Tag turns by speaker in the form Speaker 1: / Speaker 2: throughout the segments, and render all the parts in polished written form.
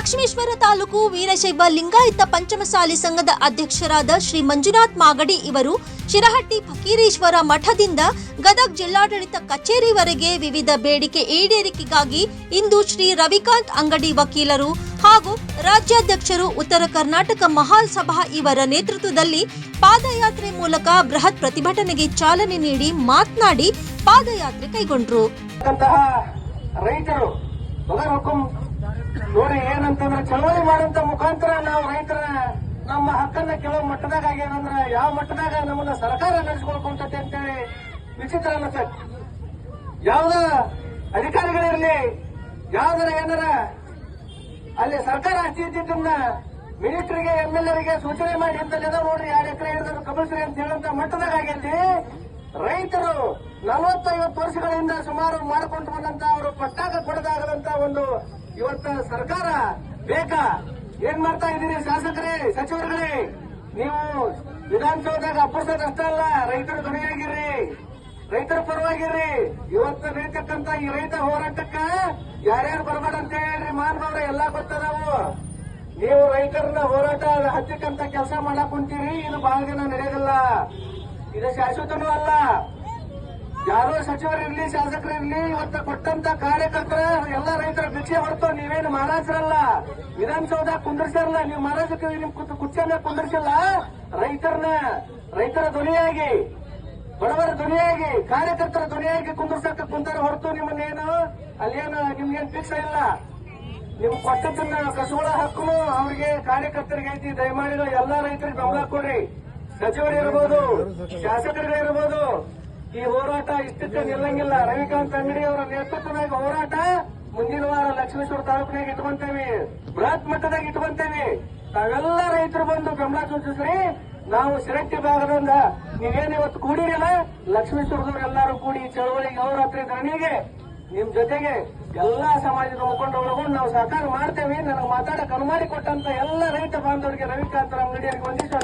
Speaker 1: ಲಕ್ಷ್ಮೇಶ್ವರ ತಾಲೂಕು ವೀರಶೈವ ಲಿಂಗಾಯತ ಪಂಚಮಸಾಲಿ ಸಂಘದ ಅಧ್ಯಕ್ಷರಾದ ಶ್ರೀ ಮಂಜುನಾಥ್ ಮಾಗಡಿ ಇವರು ಶಿರಹಟ್ಟಿ ಫಕೀರೇಶ್ವರ ಮಠದಿಂದ ಗದಗ ಜಿಲ್ಲಾಡಳಿತ ಕಚೇರಿವರೆಗೆ ವಿವಿಧ ಬೇಡಿಕೆ ಈಡೇರಿಕೆಗಾಗಿ ಇಂದು ಶ್ರೀ ರವಿಕಾಂತ್ ಅಂಗಡಿ ವಕೀಲರು ಹಾಗೂ ರಾಜ್ಯಾಧ್ಯಕ್ಷರು ಉತ್ತರ ಕರ್ನಾಟಕ ಮಹಾಲ್ ಸಭಾ ಇವರ ನೇತೃತ್ವದಲ್ಲಿ ಪಾದಯಾತ್ರೆ ಮೂಲಕ ಬೃಹತ್ ಪ್ರತಿಭಟನೆಗೆ ಚಾಲನೆ ನೀಡಿ ಮಾತನಾಡಿ ಪಾದಯಾತ್ರೆ ಕೈಗೊಂಡರು.
Speaker 2: ರೈತರು ನೋಡಿ ಏನಂತಂದ್ರೆ ಚಳವಳಿ ಮಾಡುವಂತ ಮುಖಾಂತರ ನಾವು ರೈತರ ನಮ್ಮ ಹಕ್ಕನ್ನ ಕೆಲವು ಮಟ್ಟದಾಗ ಏನಂದ್ರೆ ಯಾವ ಮಟ್ಟದಾಗ ನಮ್ಮನ್ನ ಸರ್ಕಾರ ನಡೆಸ್ಕೊಳ್ಕೊಂತತೆ ಅಂತೇಳಿ ವಿಚಿತ್ರ ಅನ್ನತ್ತೆ. ಯಾವ್ದ ಅಧಿಕಾರಿಗಳಿರ್ಲಿ ಯಾವ್ದಾರ ಏನಾರ ಅಲ್ಲಿ ಸರ್ಕಾರ ಆಸ್ತಿ ಇದ್ದಿದ್ದನ್ನ ಮಿನಿಸ್ಟರ್ಗೆ MLA ಸೂಚನೆ ಮಾಡಿ ಇಂತಲ್ಲ ನೋಡ್ರಿ 2 ಎಕರೆ ಹಿಡಿದ್ರು ಕಬಲ್ಸ್ರಿ ಅಂತ ಹೇಳುವಂತ ಮಟ್ಟದಾಗ ಆಗೈತಿ. ರೈತರು 40-50 ವರ್ಷಗಳಿಂದ ಸುಮಾರು ಮಾಡಿಕೊಂಡು ಬಂದಂತ ಅವರು ಪಟ್ಟಾಗ ಕೊಡದಾಗದಂತ ಒಂದು ಇವತ್ತ ಸರ್ಕಾರ ಬೇಕಾ? ಏನ್ ಮಾಡ್ತಾ ಇದ್ದೀರಿ ಶಾಸಕರೇ, ಸಚಿವರುಗಳೇ? ನೀವು ವಿಧಾನಸೌಧದಾಗ ಅಪ್ಪಸೋದಷ್ಟೇ ಅಲ್ಲ, ರೈತರ ಧ್ವನಿಯಾಗಿರ್ರಿ, ರೈತರ ಪರವಾಗಿರ್ರಿ. ಇವತ್ತು ನಡೀತಕ್ಕಂತ ಈ ರೈತ ಹೋರಾಟಕ್ಕ ಯಾರ್ಯಾರು ಬರಬೇಡ ಅಂತ ಹೇಳ್ರಿ, ಮಾನವರ ಎಲ್ಲಾ ಗೊತ್ತದಾವು. ನೀವು ರೈತರನ್ನ ಹೋರಾಟ ಹಚ್ಚಕ್ಕಂತ ಕೆಲಸ ಮಾಡಕ್ ಕುಂತೀರಿ, ಇದು ಬಹಳ ದಿನ ನಡೆಯೋದಿಲ್ಲ, ಇದು ಶಾಶ್ವತನೂ ಅಲ್ಲ. ಯಾರೋ ಸಚಿವರಿರ್ಲಿ ಶಾಸಕರಿರ್ಲಿ ಇವತ್ತು ಕೊಟ್ಟಂತ ಕಾರ್ಯಕರ್ತರ ಎಲ್ಲ ರೈತರ ಭಿಕ್ಷೆ ಹೊರತು ನೀವೇನು ಮಹಾರಾಜರಲ್ಲ, ವಿಧಾನಸೌಧ ಕುಂದರ್ಸಲ್ಲ, ನೀವು ಮಹಾರಾಜಕ್ಕೆ ನಿಮ್ ಕುರ್ಚಿಯನ್ನ ಕುಂದರ್ಸಲ್ಲ. ರೈತರ ಧ್ವನಿಯಾಗಿ, ಬಡವರ ಧ್ವನಿಯಾಗಿ, ಕಾರ್ಯಕರ್ತರ ಧ್ವನಿಯಾಗಿ ಕುಂದರ್ಸಕ್ಕೆ ಕುಂತಾರ ಹೊರತು ನಿಮ್ಮನ್ನೇನು ಅಲ್ಲೇನು ನಿಮ್ಗೇನು ಭಿಕ್ಷೆ ಇಲ್ಲ. ನಿಮ್ ಕೊಟ್ಟದನ್ನ ಕಸುಗಳ ಹಕ್ಕುನು ಅವ್ರಿಗೆ ಕಾರ್ಯಕರ್ತರಿಗೆ ಐತಿ. ದಯಮಾಡಿ ಎಲ್ಲಾ ರೈತರಿಗೆ ಬೆಂಬಲ ಕೊಡ್ರಿ. ಸಚಿವರಿರ್ಬೋದು, ಶಾಸಕರಿರ್ಬೋದು. ಈ ಹೋರಾಟ ಇಷ್ಟಕ್ಕೆ ನಿಲ್ಲಂಗಿಲ್ಲ. ರವಿಕಾಂತ್ ಅಂಗಡಿ ಅವರ ನೇತೃತ್ವದಾಗ ಹೋರಾಟ ಮುಂದಿನ ವಾರ ಲಕ್ಷ್ಮೇಶ್ವರ ತಾಲೂಕಿನಾಗ ಇಟ್ಕೊಂತೇವೆ, ಬೃಹತ್ ಮಟ್ಟದಾಗ ಇಟ್ಕೊಂತೇವೆ. ತಾವೆಲ್ಲ ರೈತರು ಬಂದು ಬೆಂಬಲ ಸೂಚಿಸ್ರಿ. ನಾವು ಶಿರಟ್ಟಿ ಭಾಗದಿಂದ ನೀವೇನು ಇವತ್ತು ಕೂಡಿರಲ್ಲ, ಲಕ್ಷ್ಮೇಶ್ವರದವ್ರು ಎಲ್ಲರೂ ಕೂಡಿ ಚಳವಳಿಗೆ ಹೋರಾತ್ರಿ ಧರಣಿಗೆ ನಿಮ್ ಜೊತೆಗೆ ಎಲ್ಲಾ ಸಮಾಜದ ಮುಖಂಡರೊಳಗೊಂಡು ನಾವು ಸಹಕಾರ ಮಾಡ್ತೇವೆ. ನನಗೆ ಮಾತಾಡಕ್ಕೆ ಅನುಮತಿ ಕೊಟ್ಟಂತ ಎಲ್ಲ ರೈತ ಬಾಂಧವರಿಗೆ ರವಿಕಾಂತ್ ಅಂಗಡಿಯವರಿಗೆ ವಂದಿಸಿ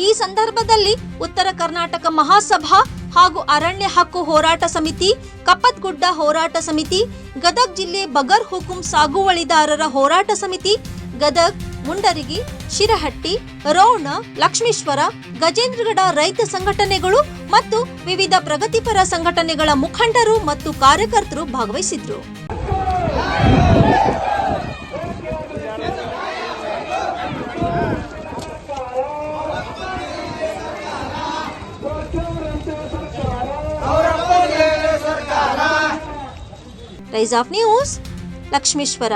Speaker 1: ಈ ಸಂದರ್ಭದಲ್ಲಿ ಉತ್ತರ ಕರ್ನಾಟಕ ಮಹಾಸಭಾ ಹಾಗೂ ಅರಣ್ಯ ಹಕ್ಕು ಹೋರಾಟ ಸಮಿತಿ, ಕಪ್ಪತ್ಗುಡ್ಡ ಹೋರಾಟ ಸಮಿತಿ, ಗದಗ ಜಿಲ್ಲೆ ಬಗರ್ ಹುಕುಂ ಸಾಗುವಳಿದಾರರ ಹೋರಾಟ ಸಮಿತಿ, ಗದಗ, ಮುಂಡರಗಿ, ಶಿರಹಟ್ಟಿ, ರೋಣ, ಲಕ್ಷ್ಮೇಶ್ವರ, ಗಜೇಂದ್ರಗಡ ರೈತ ಸಂಘಟನೆಗಳು ಮತ್ತು ವಿವಿಧ ಪ್ರಗತಿಪರ ಸಂಘಟನೆಗಳ ಮುಖಂಡರು ಮತ್ತು ಕಾರ್ಯಕರ್ತರು ಭಾಗವಹಿಸಿದ್ರು. Rise of News, Lakshmeshwar.